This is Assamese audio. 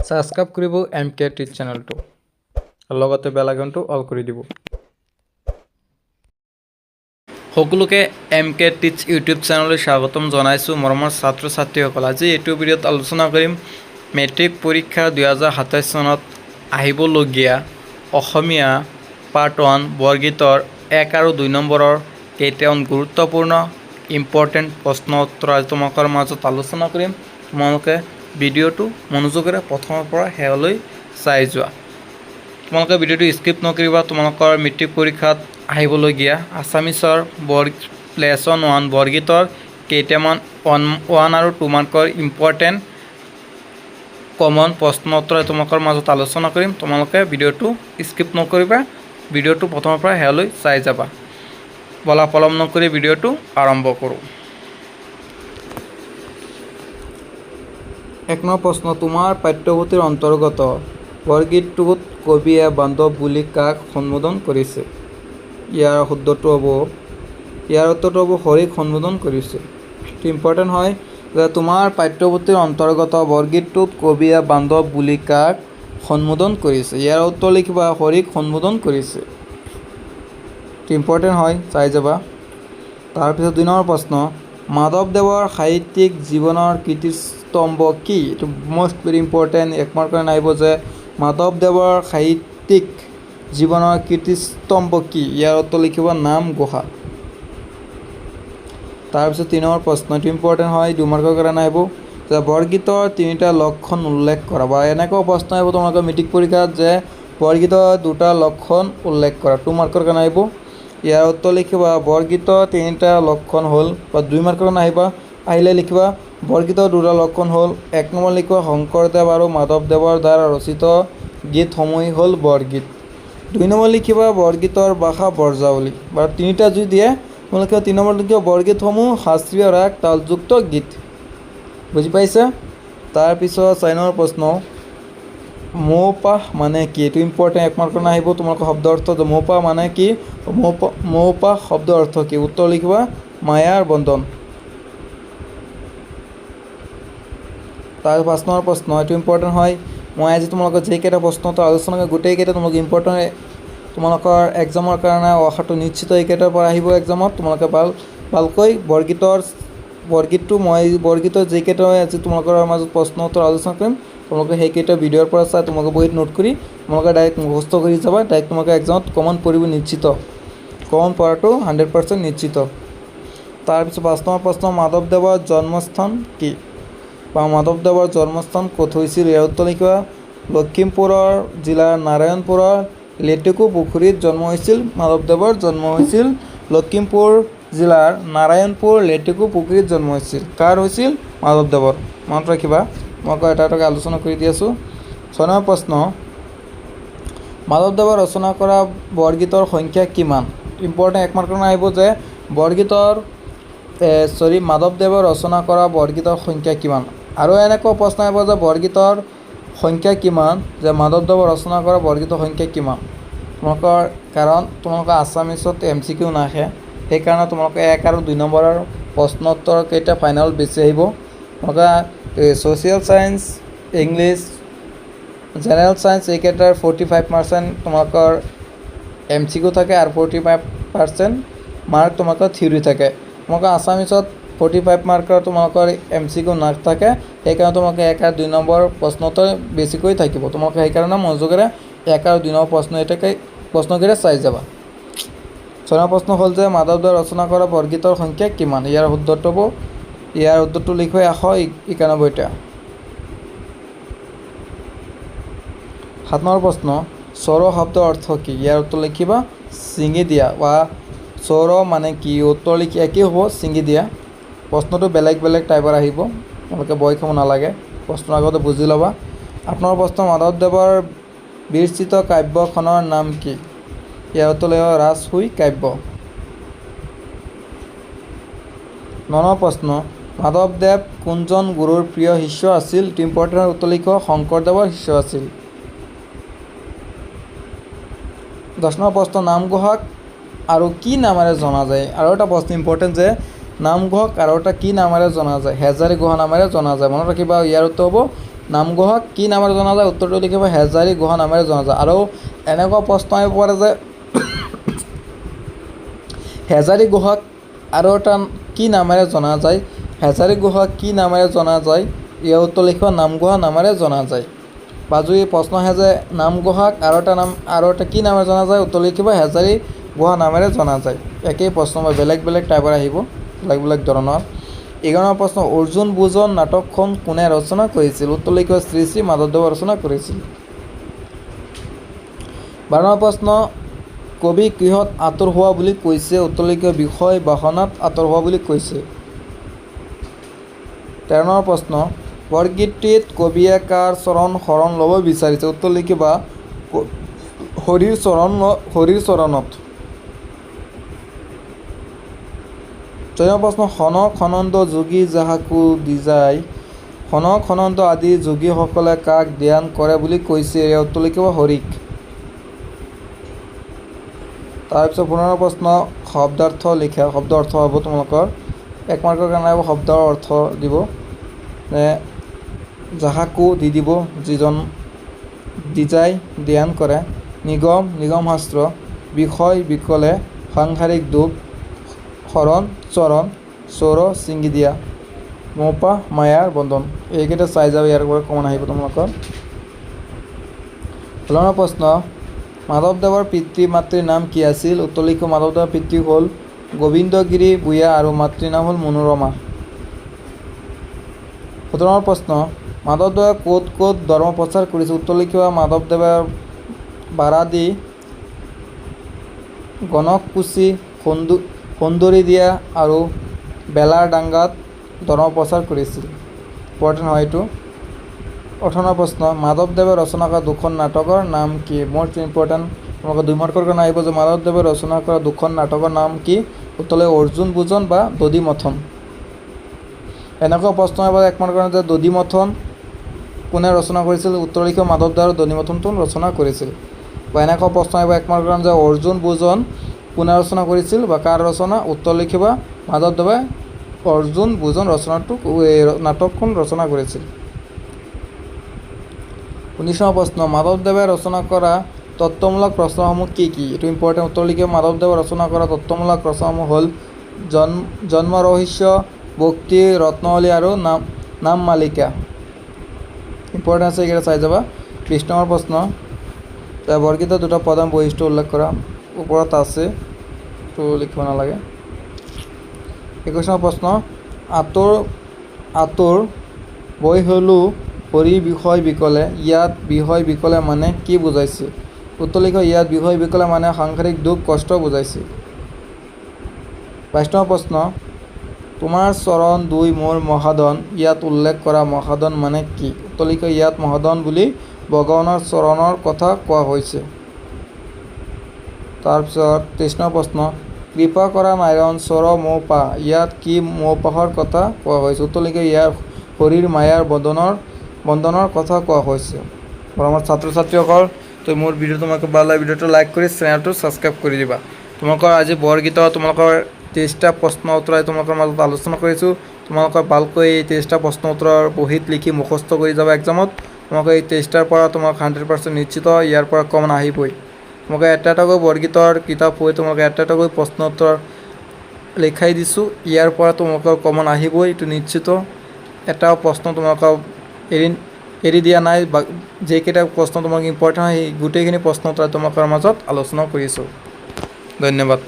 সাবস্ক্ৰাইব কৰিব MK টিচ চেনেলটো আৰু লগতে বেল আইকনটো অল কৰি দিব। সকলোকে MK টিচ ইউটিউব চেনেললৈ স্বাগতম জনাইছোঁ। মৰমৰ ছাত্ৰ ছাত্ৰীসকল, আজি এইটো ভিডিঅ'ত আলোচনা কৰিম মেট্ৰিক পৰীক্ষা 2027 চনত আহিবলগীয়া অসমীয়া পাৰ্ট 1 বৰগীতৰ 1 আৰু 2 নম্বৰৰ কেইটামান গুৰুত্বপূৰ্ণ ইম্পৰ্টেণ্ট প্ৰশ্ন উত্তৰ আজি তোমালোকৰ মাজত আলোচনা কৰিম। তোমালোকে ভিডিঅ'টো মনোযোগেৰে প্ৰথমৰ পৰা শেষলৈ চাই যোৱা। তোমালোকে ভিডিঅ'টো স্কিপ নকৰিবা। তোমালোকৰ মেট্ৰিক পৰীক্ষাত আহিবলগীয়া আছামিছৰ লেছন 1 বৰগীতৰ কেইটামান 1 আৰু 2 মাৰ্কৰ ইম্পৰ্টেণ্ট কমন প্ৰশ্ন উত্তৰ তোমালোকৰ মাজত আলোচনা কৰিম। তোমালোকে ভিডিঅ'টো স্কিপ নকৰিবা, ভিডিঅ'টো প্ৰথমৰ পৰা শেষলৈ চাই যাবা। বলা পলম নকৰি ভিডিঅ'টো আৰম্ভ কৰোঁ। 1 নম্বৰ প্ৰশ্ন, তোমাৰ পাঠ্যপুথিৰ অন্তৰ্গত বৰগীতটোত কবিয়ে বান্ধৱ বুলি কাক সম্বোধন কৰিছে? ইয়াৰ উত্তৰটো হ'ব হৰিক সম্বোধন কৰিছে। ইম্পৰ্টেণ্ট হয় যে তোমাৰ পাঠ্যপুথিৰ অন্তৰ্গত বৰগীতটোত কবিয়ে বান্ধৱ বুলি কাক সম্বোধন কৰিছে? ইয়াৰ উত্তৰ লিখিবা হৰিক সম্বোধন কৰিছে। ইম্পৰ্টেণ্ট হয়, চাই যাবা। তাৰপিছত 2 নম্বৰ প্ৰশ্ন, মাধৱদেৱৰ সাহিত্যিক জীৱনৰ কীৰ্তিস্তম্ভ কি? এইটো মষ্ট ভেৰি ইম্পৰ্টেণ্ট। 1 মাৰ্কৰ কাৰণে আহিব যে মাধৱদেৱৰ সাহিত্যিক জীৱনৰ কীৰ্তিস্তম্ভ কি? ইয়াৰ উত্তৰ লিখিব নামঘোষা। তাৰপিছত 3 নম্বৰ প্ৰশ্ন, এইটো ইম্পৰ্টেণ্ট হয়, 2 মাৰ্কৰ কাৰণে আহিব যে বৰগীতৰ 3টা লক্ষণ উল্লেখ কৰা। বা এনেকুৱা প্ৰশ্ন আহিব তোমালোকৰ মেট্ৰিক পৰীক্ষাত যে বৰগীতৰ 2টা লক্ষণ উল্লেখ কৰা। 2 মাৰ্কৰ কাৰণে আহিব। ইয়াৰ উত্তৰ লিখিবা বৰগীতৰ 3টা লক্ষণ হ'ল, বা 2 মাৰ্কৰ কাৰণে আহিলে লিখিবা বৰগীতৰ 2টা লক্ষণ হ'ল। 1 নম্বৰ লিখিবা শংকৰদেৱ আৰু মাধৱদেৱৰ দ্বাৰা ৰচিত গীতসমূহেই হ'ল বৰগীত। 2 নম্বৰ লিখিবা বৰগীতৰ ভাষা বৰ্যাৱলী। বা 3টা যদি দিয়ে তোমালোকে 3 নম্বৰ লিখিবা বৰগীতসমূহ শাস্ত্ৰীয় ৰাগ তালযুক্ত গীত। বুজি পাইছে? তাৰপিছত 4 নম্বৰ প্ৰশ্ন, মৌপাশ মানে কি? এইটো ইম্পৰ্টেণ্ট। 1 মাৰ্কৰ কাৰণে আহিব তোমালোকৰ শব্দ অৰ্থ যে মৌপাশ মানে কি, মৌপাশ শব্দ অৰ্থ কি? উত্তৰ লিখিবা মায়াৰ বন্ধন। তাৰ 5 নম্বৰ প্ৰশ্ন, এইটো ইম্পৰ্টেণ্ট হয়। মই আজি তোমালোকৰ যিকেইটা প্ৰশ্ন আলোচনা কৰি গোটেইকেইটা তোমালোকে ইম্পৰ্টেণ্ট, তোমালোকৰ এক্সামৰ কাৰণে অহাটো নিশ্চিত এইকেইটাৰ পৰা আহিব এক্সামত। তোমালোকে ভালকৈ বৰগীতৰ যিকেইটা আজি তোমালোকৰ মাজত প্ৰশ্ন উত্তৰ আলোচনা কৰিম, তোমালোকে সেইকেইটা ভিডিঅ'ৰ পৰা চাই তোমালোকে বহীত নোট কৰি তোমালোকে ডাইৰেক্ট মুখস্থ কৰি যাবা। ডাইৰেক্ট তোমালোকে এক্সামত কমন পৰিব নিশ্চিত, কমন পৰাটো 100% নিশ্চিত। তাৰপিছত 5 নম্বৰ প্ৰশ্ন, মাধৱদেৱৰ জন্মস্থান কি? বা মাধৱদেৱৰ জন্মস্থান ক'ত হৈছিল? ইয়াৰ উত্তৰ লিখিবা লখিমপুৰৰ জিলাৰ নাৰায়ণপুৰৰ লেটেকু পুখুৰীত জন্ম হৈছিল। মাধৱদেৱৰ জন্ম হৈছিল লখিমপুৰ জিলাৰ নাৰায়ণপুৰ লেটেকু পুখুৰীত জন্ম হৈছিল। কাৰ হৈছিল? মাধৱদেৱৰ। মনত ৰাখিবা, মই এটা এটাকৈ আলোচনা কৰি দি আছোঁ। 6 নম্বৰ প্ৰশ্ন, মাধৱদেৱৰ ৰচনা কৰা বৰগীতৰ সংখ্যা কিমান? ইম্পৰ্টেণ্ট। 1 মাৰ্কৰ আহিব যে মাধৱদেৱৰ ৰচনা কৰা বৰগীতৰ সংখ্যা কিমান? আৰু এনেকুৱা প্ৰশ্ন আহিব যে বৰগীতৰ সংখ্যা কিমান, যে মাধৱদেৱৰ ৰচনা কৰা বৰগীতৰ সংখ্যা কিমান? কাৰণ তোমালোকৰ আছামিছত MCQ নাহে, সেইকাৰণে তোমালোকে 1 আৰু 2 নম্বৰৰ প্ৰশ্ন উত্তৰ কেইটা ফাইনেল বেছি আহিব। তোমালোকে social science, English, general science এইকেইটাৰ 45% তোমালোকৰ MCQ থাকে আৰু 45% মাৰ্ক তোমালোকৰ থিয়ৰী থাকে। তোমালোকৰ আছামিছত 45 মাৰ্কৰ তোমালোকৰ MCQ নাথাকে, সেইকাৰণে তোমালোকে 1 আৰু 2 নম্বৰ প্ৰশ্ন উত্তৰ বেছিকৈ থাকিব। তোমালোকে সেইকাৰণে মনোযোগেৰে 1 আৰু 2 নম্বৰ প্ৰশ্নকেইটা চাই যাবা। 6 নম্বৰ প্ৰশ্ন হ'ল যে মাধৱদেৱে ৰচনা কৰা বৰগীতৰ সংখ্যা কিমান? ইয়াৰ উত্তৰটো লিখিবা 191টা। 7 নম্বৰ প্ৰশ্ন, স্বৰ শব্দৰ অৰ্থ কি? ইয়াৰ উত্তৰ লিখিবা ছিঙি দিয়া। বা স্বৰ মানে কি? উত্তৰ লিখি একেই হ'ব, ছিঙি দিয়া। প্ৰশ্নটো বেলেগ বেলেগ টাইপৰ আহিব, তোমালোকে ভয় খাব নালাগে, প্ৰশ্নৰ আগতে বুজি ল'বা। 8 নম্বৰ প্ৰশ্ন, মাধৱদেৱৰ বিৰচিত কাব্যখনৰ নাম কি? ইয়াৰ উত্তৰ লিখিবা ৰাজসুই কাব্য। 9 নম্বৰ প্ৰশ্ন, মাধৱদেৱ কোনজন গুৰুৰ প্ৰিয় শিষ্য আছিল? ইম্পৰ্টেণ্ট। উত্তৰ লিখিবা শংকৰদেৱৰ শিষ্য আছিল। 10 নম্বৰ প্ৰশ্ন, নামঘোষাক আৰু কি নামেৰে জনা যায়? আৰু এটা প্ৰশ্ন ইম্পৰ্টেণ্ট যে নামঘোষাক আৰু এটা কি নামেৰে জনা যায়? হেজাৰী গুহা নামেৰে জনা যায়। মনত ৰাখিবা, ইয়াৰ উত্তৰ হ'ব নামগোহাক কি নামেৰে জনা যায়? উত্তৰটো লিখিব হেজাৰী গুহা নামেৰে জনা যায়। আৰু এনেকুৱা প্ৰশ্ন আহিব পাৰে যে হেজাৰী গুহাক আৰু এটা কি নামেৰে জনা যায়? হেজাৰী গুহাক কি নামেৰে জনা যায়? ইয়াৰ উত্তৰ লিখিব নামগুহা নামেৰে জনা যায়। বা যদি প্ৰশ্ন আহে যে নামগুহাক আৰু এটা কি নামেৰে জনা যায়? উত্তৰ লিখিব হেজাৰী গুহা নামেৰে জনা যায়। একেই প্ৰশ্ন বা বেলেগ বেলেগ টাইপৰ আহিব, বেলেগ বেলেগ ধৰণৰ। 11 প্ৰশ্ন, অৰ্জুন ভোজন নাটকখন কোনে ৰচনা কৰিছিল? উত্তৰ লিখিব শ্ৰী শ্ৰী মাধৱদেৱে ৰচনা কৰিছিল। 12 প্ৰশ্ন, কবি কিহত আঁতৰ হোৱা বুলি কৈছে? উত্তৰ লিখিব বিষয় বাসনাত আঁতৰ হোৱা বুলি কৈছে। 13 প্ৰশ্ন, বৰগীতটিত কবিয়ে কাৰ চৰণ শৰণ ল'ব বিচাৰিছে? উত্তৰ লিখিবা হৰিৰ চৰণত। 14 প্ৰশ্ন, সনক সনন্দ যোগী যাহাকো দিজায়, সনক সনন্দ আদি যোগীসকলে কাক ধ্যান কৰে বুলি কৈছে? ইয়াৰ উত্তৰ লিখিব হৰিক। তাৰপিছত 15 প্ৰশ্ন, শব্দাৰ্থ লিখা। শব্দ অৰ্থ হ'ব তোমালোকৰ 1 মাৰ্কৰ কাৰণে হ'ব শব্দৰ অৰ্থ দিব। যাহাকো দি দিব যিজন দিজায় ধ্যান কৰে, নিগম শাস্ত্ৰ, বিষয় বিকলে, সাংসাৰিক দুখ, শৰণ চৰণ, চৌৰ ছিঙি দিয়া, মোপা মায়াৰ বন্ধন। এইকেইটা চাই যাওঁ, ইয়াৰ পৰা কমন আহিব তোমালোকৰ। 16 প্ৰশ্ন, মাধৱদেৱৰ পিতৃ মাতৃৰ নাম কি আছিল? উত্তৰ লিখিব মাধৱদেৱৰ পিতৃ হ'ল গোবিন্দগিৰি ভূঞা আৰু মাতৃৰ নাম হ'ল মনোৰমা। 17 প্ৰশ্ন, মাধৱদেৱে ক'ত ক'ত ধৰ্ম প্ৰচাৰ কৰিছিল? উত্তৰ লিখিব মাধৱদেৱে বাৰাদি, গণককুছি, সুন্দৰীদিয়া আৰু বেলাৰডাংগাত ধৰ্ম প্ৰচাৰ কৰিছিল। ইম্পৰ্টেণ্ট হয় এইটো। 18 প্ৰশ্ন, মাধৱদেৱে ৰচনা কৰা দুখন নাটকৰ নাম কি? মষ্ট ইম্পৰ্টেণ্ট, তোমালোকৰ 2 মাৰ্কৰ কাৰণে আহিব যে মাধৱদেৱে ৰচনা কৰা দুখন নাটকৰ নাম কি? উত্তৰ লিখিব অৰ্জুন ভোজন বা দধি-মথন। এনেকুৱা প্ৰশ্ন আহিব 1 মাৰ্কৰ কাৰণে যে দধি-মথন কোনে ৰচনা কৰিছিল? উত্তৰ লিখিব মাধৱদেৱে আৰু দধি-মথনটো ৰচনা কৰিছিল। বা এনেকুৱা প্ৰশ্ন আহিব 1 মাৰ্কৰ কাৰণে যে অৰ্জুন ভোজন কোনে ৰচনা কৰিছিল বা কাৰ ৰচনা? উত্তৰ লিখিবা মাধৱদেৱে অৰ্জুন ভোজন নাটকখন ৰচনা কৰিছিল। 19 প্ৰশ্ন, মাধৱদেৱে ৰচনা কৰা তত্ত্বমূলক ৰচনাসমূহ কি কি? এইটো ইম্পৰ্টেণ্ট, উত্তৰ লিখিব মাধৱদেৱে ৰচনা কৰা তত্ত্বমূলক ৰচনাসমূহ হ'ল জন্ম ৰহস্য, ভক্তি ৰত্নাৱলী আৰু নাম মালিকা। ইম্পৰ্টেণ্ট আছে, এইকেইটা চাই যাবা। 20 নম্বৰ প্ৰশ্ন, বৰগীতৰ দুটা প্ৰধান বৈশিষ্ট্য উল্লেখ কৰা। ওপৰত আছে, তো লিখিব নালাগে। 21 নম্বৰ প্ৰশ্ন, আঁতৰ বৈ হলো হৰি বিষয় বিকলে, ইয়াত বিষয় বিকলে মানে কি বুজাইছে? উত্তৰ লিখিব ইয়াত বিষয় বিকলে মানে সাংসাৰিক দুখ কষ্ট বুজাইছে। 22 নম্বৰ প্ৰশ্ন, তোমাৰ চৰণ দুই মোৰ মহাদন, ইয়াত উল্লেখ কৰা মহাদন মানে কি? উত্তৰ লিখিব ইয়াত মহাদন বুলি ভগৱানৰ চৰণৰ কথা কোৱা হৈছে। তাৰপিছত 23 নম্বৰ প্ৰশ্ন, কৃপা কৰা নাৰায়ণ চৰ মৌপা, ইয়াত কি মৌপাহৰ কথা কোৱা হৈছে? উত্তৰ লিখিব ইয়াত হৰিৰ মায়াৰ বন্ধনৰ কথা কোৱা হৈছে। আমাৰ ছাত্ৰ ছাত্ৰীসকল, তো মোৰ ভিডিঅ'টো তোমালোকে ভাল লাগে ভিডিঅ'টো লাইক কৰি চেনেলটো ছাবস্ক্ৰাইব কৰি দিবা। তোমালোকৰ আজি বৰগীতৰ তোমালোকৰ 23টা প্ৰশ্ন উত্তৰ তোমালোকৰ মাজত আলোচনা কৰিছোঁ। তোমালোকৰ ভালকৈ এই 23টা প্ৰশ্ন উত্তৰ বহীত লিখি মুখস্থ কৰি যাবা এক্সামত। তোমালোকে এই 23টাৰ পৰা তোমাক 100% নিশ্চিত ইয়াৰ পৰা কমন আহিবই। তোমালোকে এটা এটাকৈ বৰগীতৰ কিতাপ পঢ়ি তোমালোকে এটা এটাকৈ প্ৰশ্ন উত্তৰ লিখাই দিছোঁ, ইয়াৰ পৰা তোমালোকৰ কমন আহিবই, এইটো নিশ্চিত। এটাও প্ৰশ্ন তোমালোকক এৰি দিয়া নাই, বা যিকেইটা প্ৰশ্ন তোমাক ইম্পৰ্টেণ্ট হয় সেই গোটেইখিনি প্ৰশ্ন উত্তৰ তোমালোকৰ মাজত আলোচনা কৰিছোঁ। ধন্যবাদ।